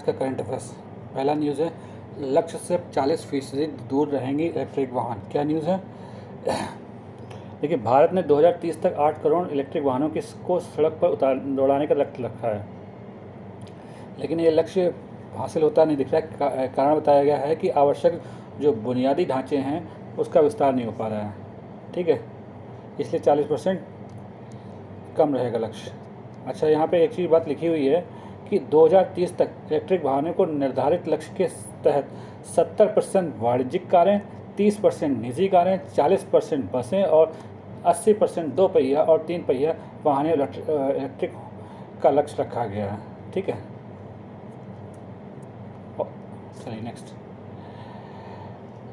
का current affairs. पहला news है, लक्ष्य से 40% दूर रहेंगी इलेक्ट्रिक वाहन। क्या न्यूज़ है? देखिए, भारत ने 2030 तक 8 करोड़ इलेक्ट्रिक वाहनों को सड़क पर दौड़ाने का लक्ष्य रखा है, लेकिन ये लक्ष्य हासिल होता नहीं दिख रहा है। कारण बताया गया है कि आवश्यक जो बुनियादी ढांचे हैं उसका विस्तार नहीं हो पा रहा है। ठीक है, इसलिए 40% कम रहेगा लक्ष्य। अच्छा, यहाँ पे एक चीज़ बात लिखी हुई है कि 2030 तक इलेक्ट्रिक वाहनों को निर्धारित लक्ष्य के तहत 70% वाणिज्यिक कारें, 30% निजी कारें, 40% बसें और 80% 2 पहिया और 3 पहिया वाहनों इलेक्ट्रिक का लक्ष्य रखा गया है। ठीक है, चलिए नेक्स्ट।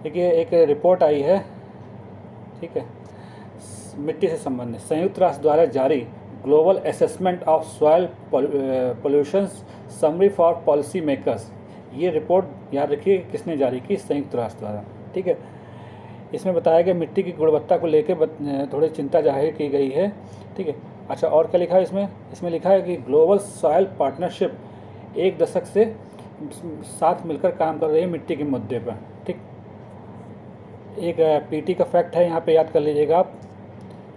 देखिए, एक रिपोर्ट आई है, ठीक है, मिट्टी से संबंधित। संयुक्त राष्ट्र द्वारा जारी global assessment of soil pollution summary for policy makers, ये रिपोर्ट याद रखिए किसने जारी की? संयुक्त राष्ट्र द्वारा। ठीक है, इसमें बताया गया मिट्टी की गुणवत्ता को लेकर थोड़ी चिंता जाहिर की गई है। ठीक है, अच्छा, और क्या लिखा है इसमें? इसमें लिखा है कि ग्लोबल सॉइल पार्टनरशिप 1 दशक से साथ मिलकर काम कर रही है मिट्टी के मुद्दे पर। ठीक, एक पीटी का फैक्ट है, यहाँ पे याद कर लीजिएगा आप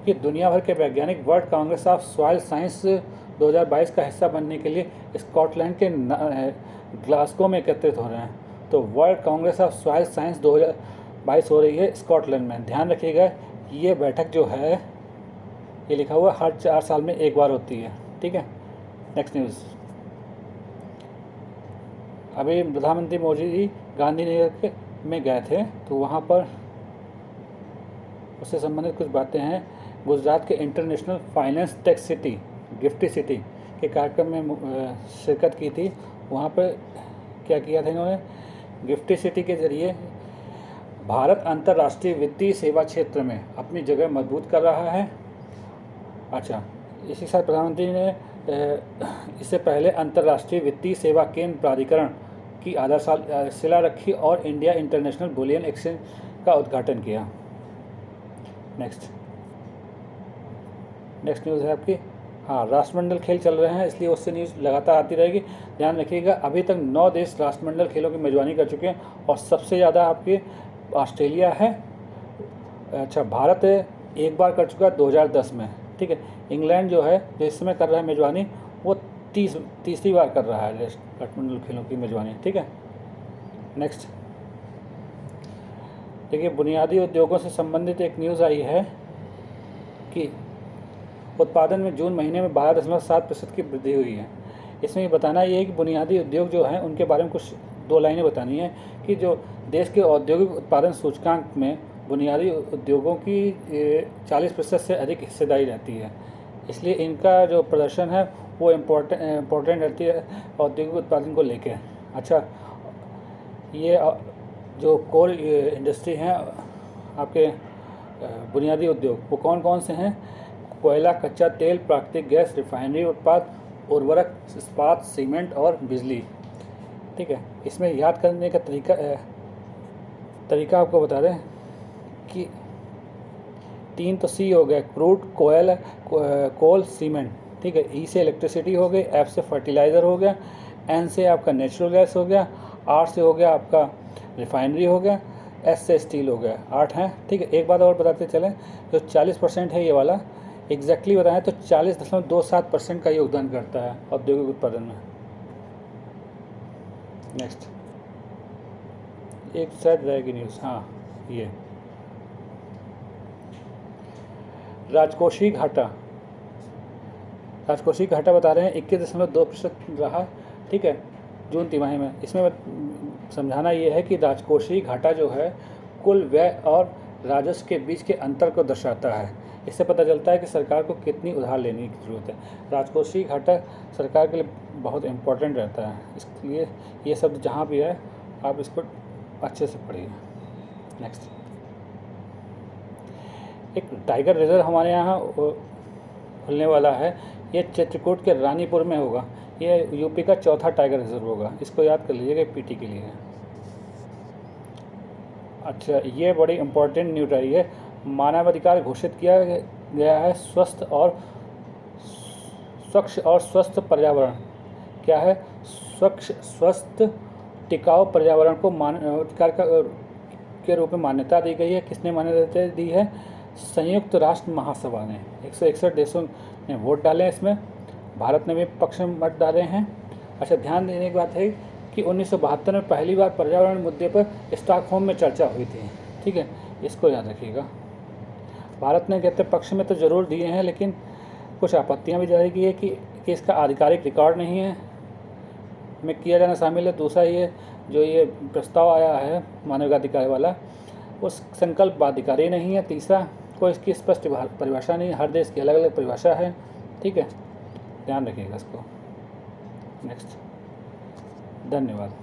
कि दुनिया भर के वैज्ञानिक world Congress of soil science 2022 का हिस्सा बनने के लिए स्कॉटलैंड के ग्लासगो में एकत्रित हो रहे हैं। तो world Congress of soil science 2022 हो रही है स्कॉटलैंड में। ध्यान रखिएगा, ये बैठक जो है, ये लिखा हुआ हर 4 साल में एक बार होती है। ठीक है, नेक्स्ट न्यूज़। अभी प्रधानमंत्री मोदी जी गांधीनगर में गए थे, तो वहाँ पर उससे संबंधित कुछ बातें हैं। गुजरात के international finance tech city Gifty city के कार्यक्रम में शिरकत की थी। वहाँ पर क्या किया था इन्होंने? गिफ्टी सिटी के जरिए भारत अंतर्राष्ट्रीय वित्तीय सेवा क्षेत्र में अपनी जगह मजबूत कर रहा है। अच्छा, इसी साथ प्रधानमंत्री ने इससे पहले अंतर्राष्ट्रीय वित्तीय सेवा केंद्र प्राधिकरण की आधारशिला रखी और इंडिया इंटरनेशनल बुलियन एक्सचेंज का उद्घाटन किया। नेक्स्ट न्यूज़ है आपकी, हाँ, राष्ट्रमंडल खेल चल रहे हैं, इसलिए उससे न्यूज़ लगातार आती रहेगी। ध्यान रखिएगा, अभी तक 9 देश राष्ट्रमंडल खेलों की मेज़बानी कर चुके हैं और सबसे ज़्यादा आपके ऑस्ट्रेलिया है। अच्छा, भारत एक बार कर चुका है 2010 में। ठीक है, इंग्लैंड जो है, जो इस समय कर रहा है मेज़बानी, वो तीसरी बार कर रहा है राष्ट्रमंडल खेलों की मेज़बानी। ठीक है, नेक्स्ट। देखिए, बुनियादी उद्योगों से संबंधित एक न्यूज़ आई है कि उत्पादन में जून महीने में 12.7% की वृद्धि हुई है। इसमें ये बताना ये है कि बुनियादी उद्योग जो हैं उनके बारे में कुछ 2 लाइनें बतानी है कि जो देश के औद्योगिक उत्पादन सूचकांक में बुनियादी उद्योगों की 40% से अधिक हिस्सेदारी रहती है, इसलिए इनका जो प्रदर्शन है वो इम्पोर्टेंट रहती है औद्योगिक उत्पादन को लेकर। अच्छा, ये जो कोर इंडस्ट्री हैं आपके बुनियादी उद्योग, वो कौन कौन से हैं? कोयला, कच्चा तेल, प्राकृतिक गैस, रिफाइनरी उत्पाद, उर्वरक, इस्पात, सीमेंट और बिजली। ठीक है, इसमें याद करने का तरीका आपको बता दें कि 3 तो सी हो गया, क्रूड, कोल, सीमेंट। ठीक है, ई से इलेक्ट्रिसिटी हो गई, एफ से फर्टिलाइज़र हो गया, एन से आपका नेचुरल गैस हो गया, आर से हो गया आपका रिफाइनरी हो गया, एस से स्टील हो गया। 8 हैं। ठीक है, एक बात और बताते चलें, जो 40% है ये वाला, एग्जैक्टली बताएं तो 40.27% का योगदान करता है औद्योगिक उत्पादन में। नेक्स्ट, एक साइड रहेगी न्यूज़, हाँ, ये राजकोषीय घाटा बता रहे हैं 21.2% रहा। ठीक है, जून तिमाही में। इसमें समझाना ये है कि राजकोषीय घाटा जो है कुल व्यय और राजस्व के बीच के अंतर को दर्शाता है। इससे पता चलता है कि सरकार को कितनी उधार लेने की ज़रूरत है। राजकोषीय घाटा सरकार के लिए बहुत इम्पोर्टेंट रहता है, इसलिए ये शब्द जहाँ भी है आप इसको अच्छे से पढ़िए। नेक्स्ट, एक टाइगर रिजर्व हमारे यहाँ खुलने वाला है। ये चित्रकूट के रानीपुर में होगा। ये यूपी का चौथा टाइगर रिजर्व होगा, इसको याद कर लीजिएगा, पीटी के लिए है। अच्छा, ये बड़ी इम्पोर्टेंट न्यूज़ आई है। मानवाधिकार घोषित किया गया है स्वच्छ और स्वस्थ पर्यावरण। क्या है? स्वच्छ स्वस्थ टिकाऊ पर्यावरण को अधिकार के रूप में मान्यता दी गई है। किसने मान्यता दी है? संयुक्त राष्ट्र महासभा ने। 161 देशों ने वोट डाले हैं इसमें, भारत ने भी पक्ष में मत डाले हैं। अच्छा, ध्यान देने की बात है कि 1972 में पहली बार पर्यावरण मुद्दे पर स्टॉकहोम में चर्चा हुई थी। ठीक है, इसको याद रखिएगा। भारत ने कहते पक्ष में तो ज़रूर दिए हैं, लेकिन कुछ आपत्तियां भी जारी की है कि इसका आधिकारिक रिकॉर्ड नहीं है में किया जाना शामिल है। दूसरा, ये जो ये प्रस्ताव आया है मानवाधिकार वाला, उस संकल्प बाध्यकारी नहीं है। तीसरा, कोई इसकी स्पष्ट परिभाषा नहीं है, हर देश की अलग अलग परिभाषा है। ठीक है, ध्यान रखिएगा इसको। नेक्स्ट, धन्यवाद।